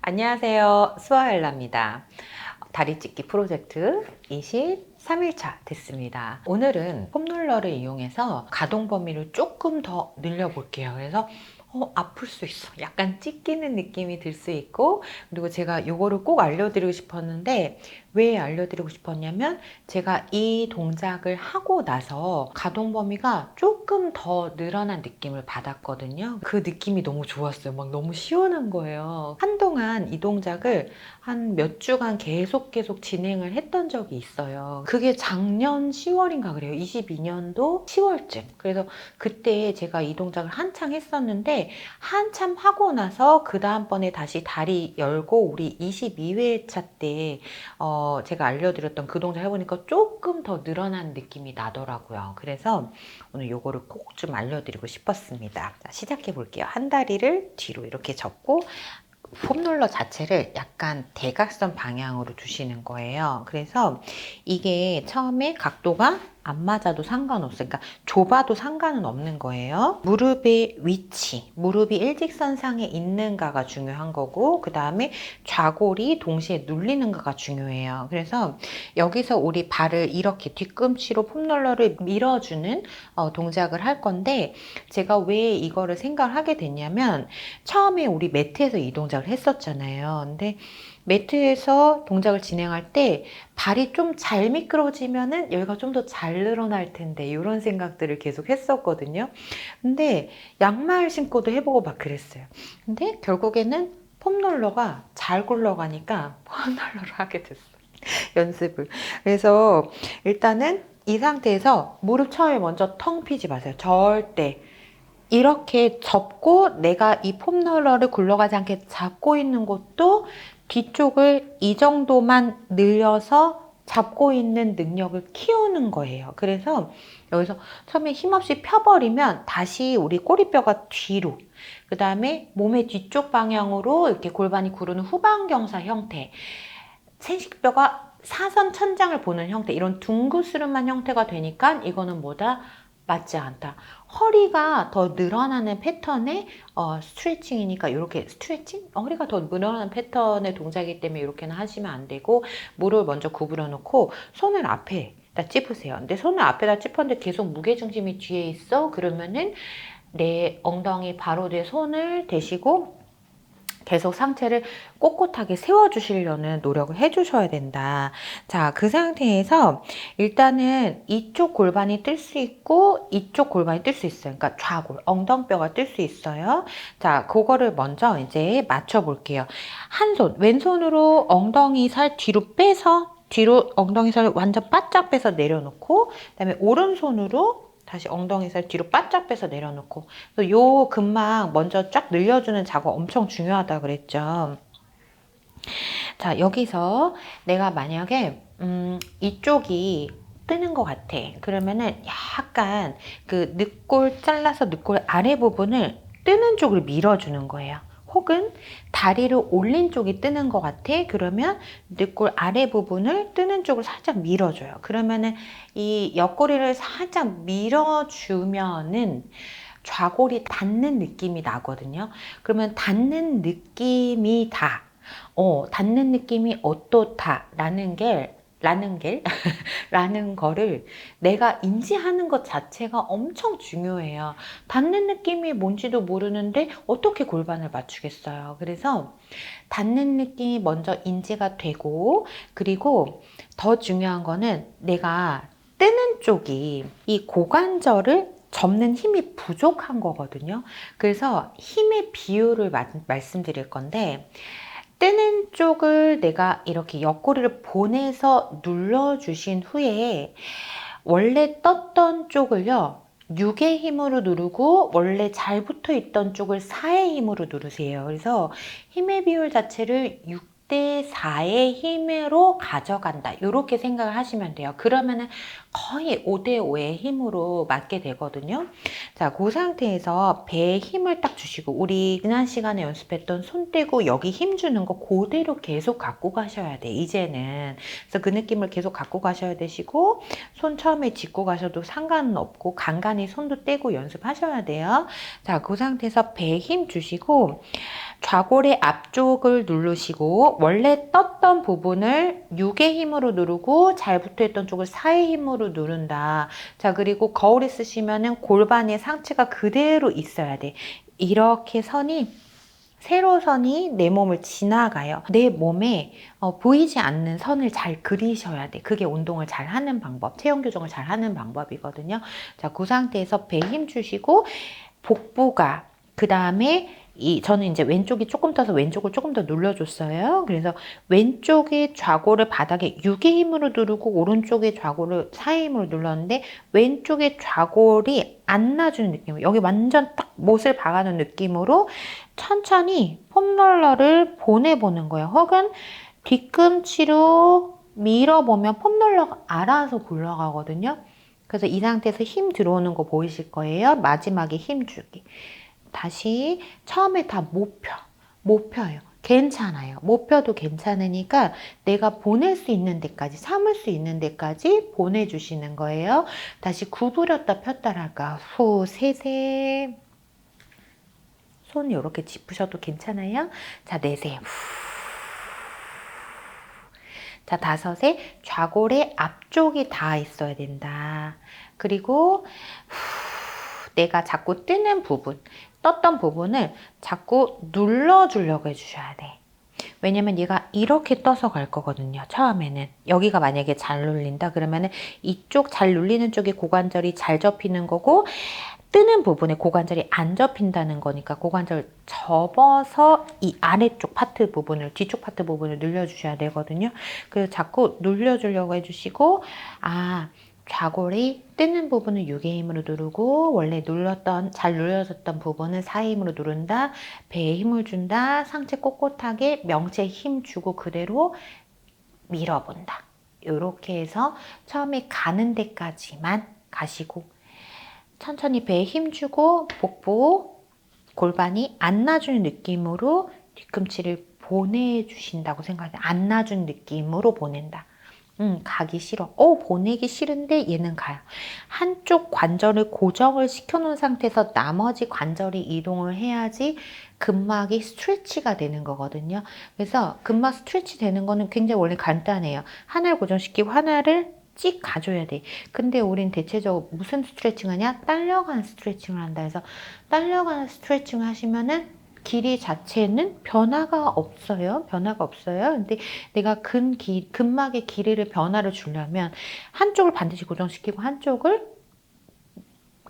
안녕하세요. 수아엘라입니다. 다리 찢기 프로젝트 23일차 됐습니다. 오늘은 폼롤러를 이용해서 가동 범위를 조금 더 늘려볼게요. 그래서 아플 수 있어. 약간 찢기는 느낌이 들 수 있고, 그리고 제가 이거를 꼭 알려드리고 싶었는데, 왜 알려드리고 싶었냐면, 제가 이 동작을 하고 나서 가동 범위가 조금 더 늘어난 느낌을 받았거든요. 그 느낌이 너무 좋았어요. 막 너무 시원한 거예요. 한동안 이 동작을 한 몇 주간 계속 진행을 했던 적이 있어요. 그게 작년 10월인가 그래요. 22년도 10월쯤. 그래서 그때 제가 이 동작을 한창 했었는데 한참 하고 나서 그 다음번에 다시 다리 열고 우리 22회차 때 제가 알려드렸던 그 동작 해보니까 조금 더 늘어난 느낌이 나더라고요. 그래서 오늘 요거를 꼭 좀 알려드리고 싶었습니다. 자, 시작해 볼게요. 한 다리를 뒤로 이렇게 접고 폼롤러 자체를 약간 대각선 방향으로 두시는 거예요. 그래서 이게 처음에 각도가 안 맞아도 상관없어요. 그러니까 좁아도 상관은 없는 거예요. 무릎의 위치, 무릎이 일직선상에 있는가가 중요한 거고, 그 다음에 좌골이 동시에 눌리는가가 중요해요. 그래서 여기서 우리 발을 이렇게 뒤꿈치로 폼롤러를 밀어주는 동작을 할 건데, 제가 왜 이거를 생각을 하게 됐냐면 처음에 우리 매트에서 이 동작을 했었잖아요. 근데 매트에서 동작을 진행할 때 발이 좀 잘 미끄러지면은 여기가 좀 더 잘 늘어날 텐데 이런 생각들을 계속 했었거든요. 근데 양말 신고도 해보고 막 그랬어요. 근데 결국에는 폼롤러가 잘 굴러가니까 폼롤러를 하게 됐어요. 연습을. 그래서 일단은 이 상태에서 무릎 처음에 먼저 텅 피지 마세요. 절대. 이렇게 접고 내가 이 폼롤러를 굴러가지 않게 잡고 있는 것도 뒤쪽을 이 정도만 늘려서 잡고 있는 능력을 키우는 거예요. 그래서 여기서 처음에 힘없이 펴버리면 다시 우리 꼬리뼈가 뒤로, 그 다음에 몸의 뒤쪽 방향으로 이렇게 골반이 구르는 후방경사 형태, 생식뼈가 사선 천장을 보는 형태, 이런 둥그스름한 형태가 되니까 이거는 뭐다? 맞지 않다. 허리가 더 늘어나는 패턴의 스트레칭이니까 이렇게 스트레칭? 허리가 더 늘어나는 패턴의 동작이기 때문에 이렇게는 하시면 안 되고, 무릎을 먼저 구부려 놓고 손을 앞에 다 찝으세요. 근데 손을 앞에다 찝었는데 계속 무게중심이 뒤에 있어? 그러면은 내 엉덩이 바로 뒤에 손을 대시고 계속 상체를 꼿꼿하게 세워주시려는 노력을 해주셔야 된다. 자, 그 상태에서 일단은 이쪽 골반이 뜰 수 있고 이쪽 골반이 뜰 수 있어요. 그러니까 좌골, 엉덩뼈가 뜰 수 있어요. 자, 그거를 먼저 이제 맞춰볼게요. 한 손, 왼손으로 엉덩이 살 뒤로 빼서 뒤로 엉덩이 살을 완전 바짝 빼서 내려놓고, 그다음에 오른손으로 다시 엉덩이 살 뒤로 바짝 빼서 내려놓고, 요 근막 먼저 쫙 늘려주는 작업 엄청 중요하다 그랬죠. 자, 여기서 내가 만약에 이쪽이 뜨는 것 같아. 그러면은 약간 그 늑골 잘라서 늑골 아래 부분을 뜨는 쪽으로 밀어주는 거예요. 혹은 다리를 올린 쪽이 뜨는 것 같아. 그러면 늑골 아래 부분을 뜨는 쪽으로 살짝 밀어줘요. 그러면은 이 옆구리를 살짝 밀어주면은 좌골이 닿는 느낌이 나거든요. 그러면 닿는 느낌이 닿는 느낌이 어떻다라는 게 라는 거를 내가 인지하는 것 자체가 엄청 중요해요. 닿는 느낌이 뭔지도 모르는데 어떻게 골반을 맞추겠어요. 그래서 닿는 느낌이 먼저 인지가 되고, 그리고 더 중요한 거는 내가 뜨는 쪽이 이 고관절을 접는 힘이 부족한 거거든요. 그래서 힘의 비율을 말씀드릴 건데, 뜨는 쪽을 내가 이렇게 옆구리를 보내서 눌러주신 후에 원래 떴던 쪽을요, 6의 힘으로 누르고 원래 잘 붙어 있던 쪽을 4의 힘으로 누르세요. 그래서 힘의 비율 자체를 6대 4의 힘으로 가져간다. 이렇게 생각을 하시면 돼요. 그러면은 거의 5대 5의 힘으로 맞게 되거든요. 자, 그 상태에서 배에 힘을 딱 주시고, 우리 지난 시간에 연습했던 손 떼고 여기 힘 주는 거 그대로 계속 갖고 가셔야 돼, 이제는. 그래서 그 느낌을 계속 갖고 가셔야 되시고, 손 처음에 짚고 가셔도 상관은 없고 간간히 손도 떼고 연습하셔야 돼요. 자, 그 상태에서 배에 힘 주시고 좌골의 앞쪽을 누르시고 원래 떴던 부분을 6의 힘으로 누르고 잘 붙어있던 쪽을 4의 힘으로 누른다. 자, 그리고 거울에 쓰시면은 골반의 상체가 그대로 있어야 돼. 이렇게 세로선이 내 몸을 지나가요. 내 몸에 보이지 않는 선을 잘 그리셔야 돼. 그게 운동을 잘 하는 방법, 체형 교정을 잘 하는 방법이거든요. 자, 그 상태에서 배 힘 주시고 복부가 그 다음에 저는 이제 왼쪽이 조금 떠서 왼쪽을 조금 더 눌러줬어요. 그래서 왼쪽의 좌골을 바닥에 6의 힘으로 누르고 오른쪽의 좌골을 4의 힘으로 눌렀는데 왼쪽의 좌골이 안 놔주는 느낌. 여기 완전 딱 못을 박아놓은 느낌으로 천천히 폼롤러를 보내보는 거예요. 혹은 뒤꿈치로 밀어보면 폼롤러가 알아서 굴러가거든요. 그래서 이 상태에서 힘 들어오는 거 보이실 거예요. 마지막에 힘 주기. 다시 처음에 다 못 펴요. 괜찮아요. 못 펴도 괜찮으니까 내가 보낼 수 있는 데까지, 참을 수 있는 데까지 보내주시는 거예요. 다시 구부렸다 폈다 할까. 후, 세세. 손 이렇게 짚으셔도 괜찮아요. 자, 네세. 후. 자, 다섯에 좌골의 앞쪽이 닿아 있어야 된다. 그리고 내가 자꾸 뜨는 부분, 떴던 부분을 자꾸 눌러주려고 해주셔야 돼. 왜냐면 얘가 이렇게 떠서 갈 거거든요. 처음에는. 여기가 만약에 잘 눌린다 그러면은 이쪽 잘 눌리는 쪽에 고관절이 잘 접히는 거고 뜨는 부분에 고관절이 안 접힌다는 거니까 고관절 접어서 이 아래쪽 파트 부분을, 뒤쪽 파트 부분을 늘려주셔야 되거든요. 그래서 자꾸 눌려주려고 해주시고, 좌골이 뜨는 부분은 6의 힘으로 누르고 원래 잘 눌려졌던 부분은 4의 힘으로 누른다. 배에 힘을 준다. 상체 꼿꼿하게 명체에 힘 주고 그대로 밀어본다. 이렇게 해서 처음에 가는 데까지만 가시고 천천히 배에 힘 주고 복부 골반이 안 놔주는 느낌으로 뒤꿈치를 보내주신다고 생각해요. 안 놔주는 느낌으로 보낸다. 가기 싫어. 보내기 싫은데 얘는 가요. 한쪽 관절을 고정을 시켜놓은 상태에서 나머지 관절이 이동을 해야지 근막이 스트레치가 되는 거거든요. 그래서 근막 스트레치 되는 거는 굉장히 원래 간단해요. 하나를 고정시키고 하나를 찍 가줘야 돼. 근데 우린 대체적으로 무슨 스트레칭 하냐? 딸려가는 스트레칭을 한다 해서 딸려가는 스트레칭을 하시면은 길이 자체는 변화가 없어요. 변화가 없어요. 근데 내가 근막의 길이를 변화를 주려면 한쪽을 반드시 고정시키고 한쪽을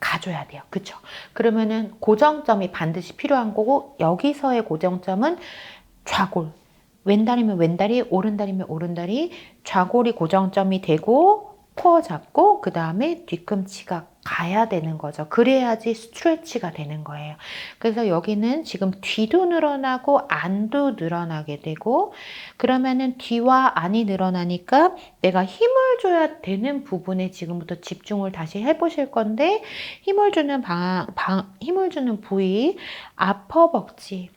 가줘야 돼요. 그쵸? 그러면은 고정점이 반드시 필요한 거고 여기서의 고정점은 좌골. 왼다리면 왼다리, 오른다리면 오른다리, 좌골이 고정점이 되고 코어 잡고 그 다음에 뒤꿈치가 가야 되는 거죠. 그래야지 스트레치가 되는 거예요. 그래서 여기는 지금 뒤도 늘어나고 안도 늘어나게 되고 그러면은 뒤와 안이 늘어나니까 내가 힘을 줘야 되는 부분에 지금부터 집중을 다시 해보실 건데 힘을 주는 힘을 주는 부위, 아퍼벅지,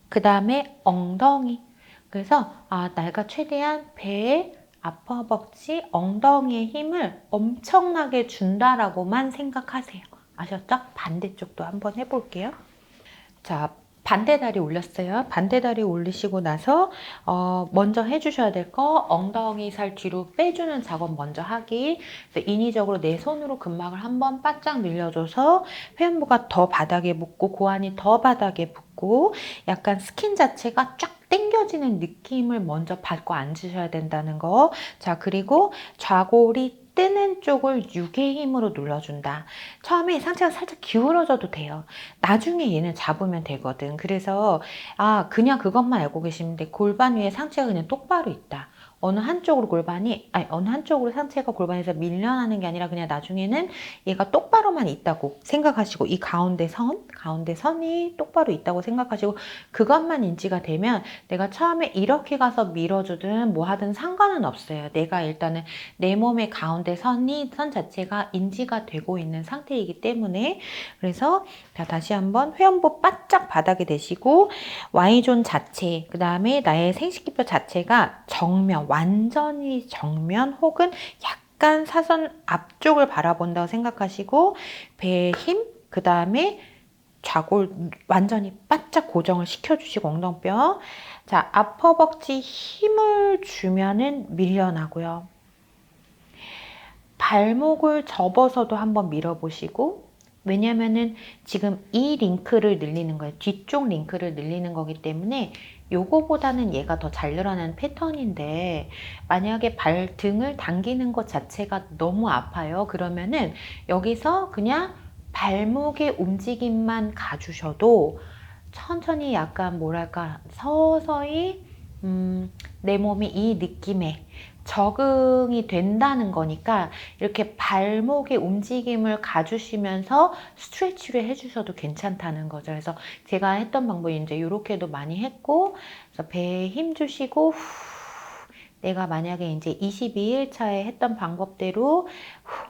그 다음에 엉덩이. 그래서 내가 최대한 배에 아퍼벅지, 엉덩이의 힘을 엄청나게 준다라고만 생각하세요. 아셨죠? 반대쪽도 한번 해볼게요. 자, 반대 다리 올렸어요. 반대 다리 올리시고 나서 먼저 해주셔야 될 거 엉덩이 살 뒤로 빼주는 작업 먼저 하기. 인위적으로 내 손으로 근막을 한번 바짝 늘려줘서 회음부가 더 바닥에 붙고 고환이 더 바닥에 붙고 약간 스킨 자체가 쫙 당겨지는 느낌을 먼저 받고 앉으셔야 된다는 거. 자, 그리고 좌골이 뜨는 쪽을 6의 힘으로 눌러준다. 처음에 상체가 살짝 기울어져도 돼요. 나중에 얘는 잡으면 되거든. 그래서 그냥 그것만 알고 계시는데 골반 위에 상체가 그냥 똑바로 있다. 어느 한쪽으로 상체가 골반에서 밀려나는 게 아니라 그냥 나중에는 얘가 똑바로만 있다고 생각하시고 이 가운데 선이 똑바로 있다고 생각하시고 그것만 인지가 되면 내가 처음에 이렇게 가서 밀어주든 뭐 하든 상관은 없어요. 내가 일단은 내 몸의 가운데 선 자체가 인지가 되고 있는 상태이기 때문에 그래서 자, 다시 한번 회음부 바짝 바닥에 대시고 Y존 자체 그 다음에 나의 생식기표 자체가 완전히 정면 혹은 약간 사선 앞쪽을 바라본다고 생각하시고 배의 힘 그 다음에 좌골 완전히 바짝 고정을 시켜주시고 엉덩뼈. 자, 앞허벅지 힘을 주면은 밀려나고요. 발목을 접어서도 한번 밀어보시고, 왜냐면은 지금 이 링크를 늘리는 거예요. 뒤쪽 링크를 늘리는 거기 때문에 요거보다는 얘가 더 잘 늘어나는 패턴인데, 만약에 발등을 당기는 것 자체가 너무 아파요. 그러면은 여기서 그냥 발목의 움직임만 가주셔도 천천히 약간 뭐랄까 서서히 내 몸이 이 느낌에 적응이 된다는 거니까 이렇게 발목의 움직임을 가주시면서 스트레치를 해주셔도 괜찮다는 거죠. 그래서 제가 했던 방법이 이제 이렇게도 많이 했고, 그래서 배에 힘 주시고 내가 만약에 이제 22일 차에 했던 방법대로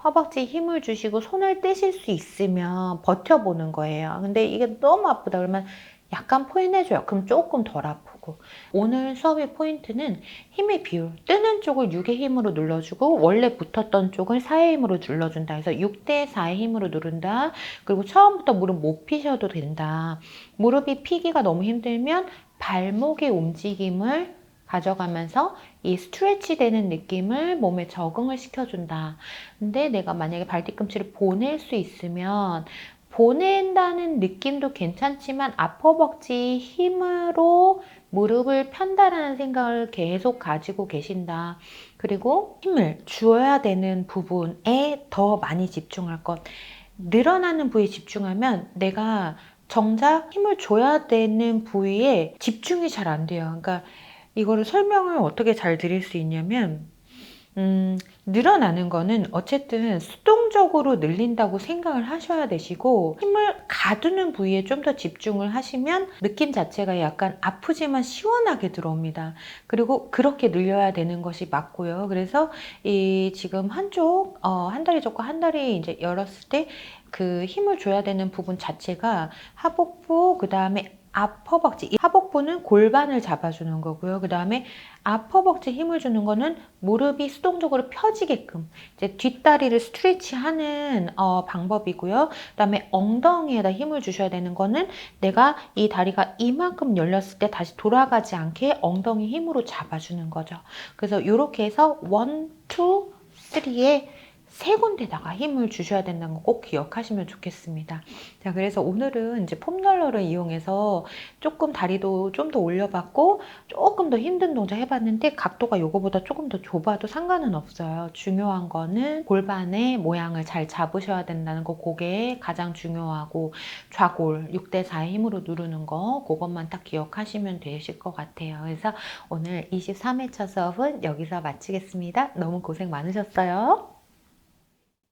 허벅지 힘을 주시고 손을 떼실 수 있으면 버텨보는 거예요. 근데 이게 너무 아프다 그러면 약간 포인해줘요. 그럼 조금 덜 아프고. 오늘 수업의 포인트는 힘의 비율. 뜨는 쪽을 6의 힘으로 눌러주고 원래 붙었던 쪽을 4의 힘으로 눌러준다. 그래서 6대 4의 힘으로 누른다. 그리고 처음부터 무릎 못 피셔도 된다. 무릎이 피기가 너무 힘들면 발목의 움직임을 가져가면서 이 스트레치 되는 느낌을 몸에 적응을 시켜준다. 근데 내가 만약에 발뒤꿈치를 보낼 수 있으면 보낸다는 느낌도 괜찮지만 앞허벅지 힘으로 무릎을 편다라는 생각을 계속 가지고 계신다. 그리고 힘을 주어야 되는 부분에 더 많이 집중할 것. 늘어나는 부위에 집중하면 내가 정작 힘을 줘야 되는 부위에 집중이 잘 안 돼요. 그러니까 이거를 설명을 어떻게 잘 드릴 수 있냐면, 늘어나는 거는 어쨌든 수동적으로 늘린다고 생각을 하셔야 되시고, 힘을 가두는 부위에 좀 더 집중을 하시면 느낌 자체가 약간 아프지만 시원하게 들어옵니다. 그리고 그렇게 늘려야 되는 것이 맞고요. 그래서 이 지금 한쪽, 한 다리 접고 한 다리 이제 열었을 때 그 힘을 줘야 되는 부분 자체가 하복부, 그 다음에 앞허벅지, 이 하복부는 골반을 잡아주는 거고요. 그 다음에 앞허벅지 힘을 주는 거는 무릎이 수동적으로 펴지게끔 이제 뒷다리를 스트레치하는 방법이고요. 그 다음에 엉덩이에다 힘을 주셔야 되는 거는 내가 이 다리가 이만큼 열렸을 때 다시 돌아가지 않게 엉덩이 힘으로 잡아주는 거죠. 그래서 이렇게 해서 1, 2, 3에 세 군데다가 힘을 주셔야 된다는 거 꼭 기억하시면 좋겠습니다. 자, 그래서 오늘은 이제 폼롤러를 이용해서 조금 다리도 좀 더 올려봤고 조금 더 힘든 동작 해봤는데 각도가 요거보다 조금 더 좁아도 상관은 없어요. 중요한 거는 골반의 모양을 잘 잡으셔야 된다는 거, 그게 가장 중요하고 좌골 6대 4의 힘으로 누르는 거, 그것만 딱 기억하시면 되실 것 같아요. 그래서 오늘 23회차 수업은 여기서 마치겠습니다. 너무 고생 많으셨어요.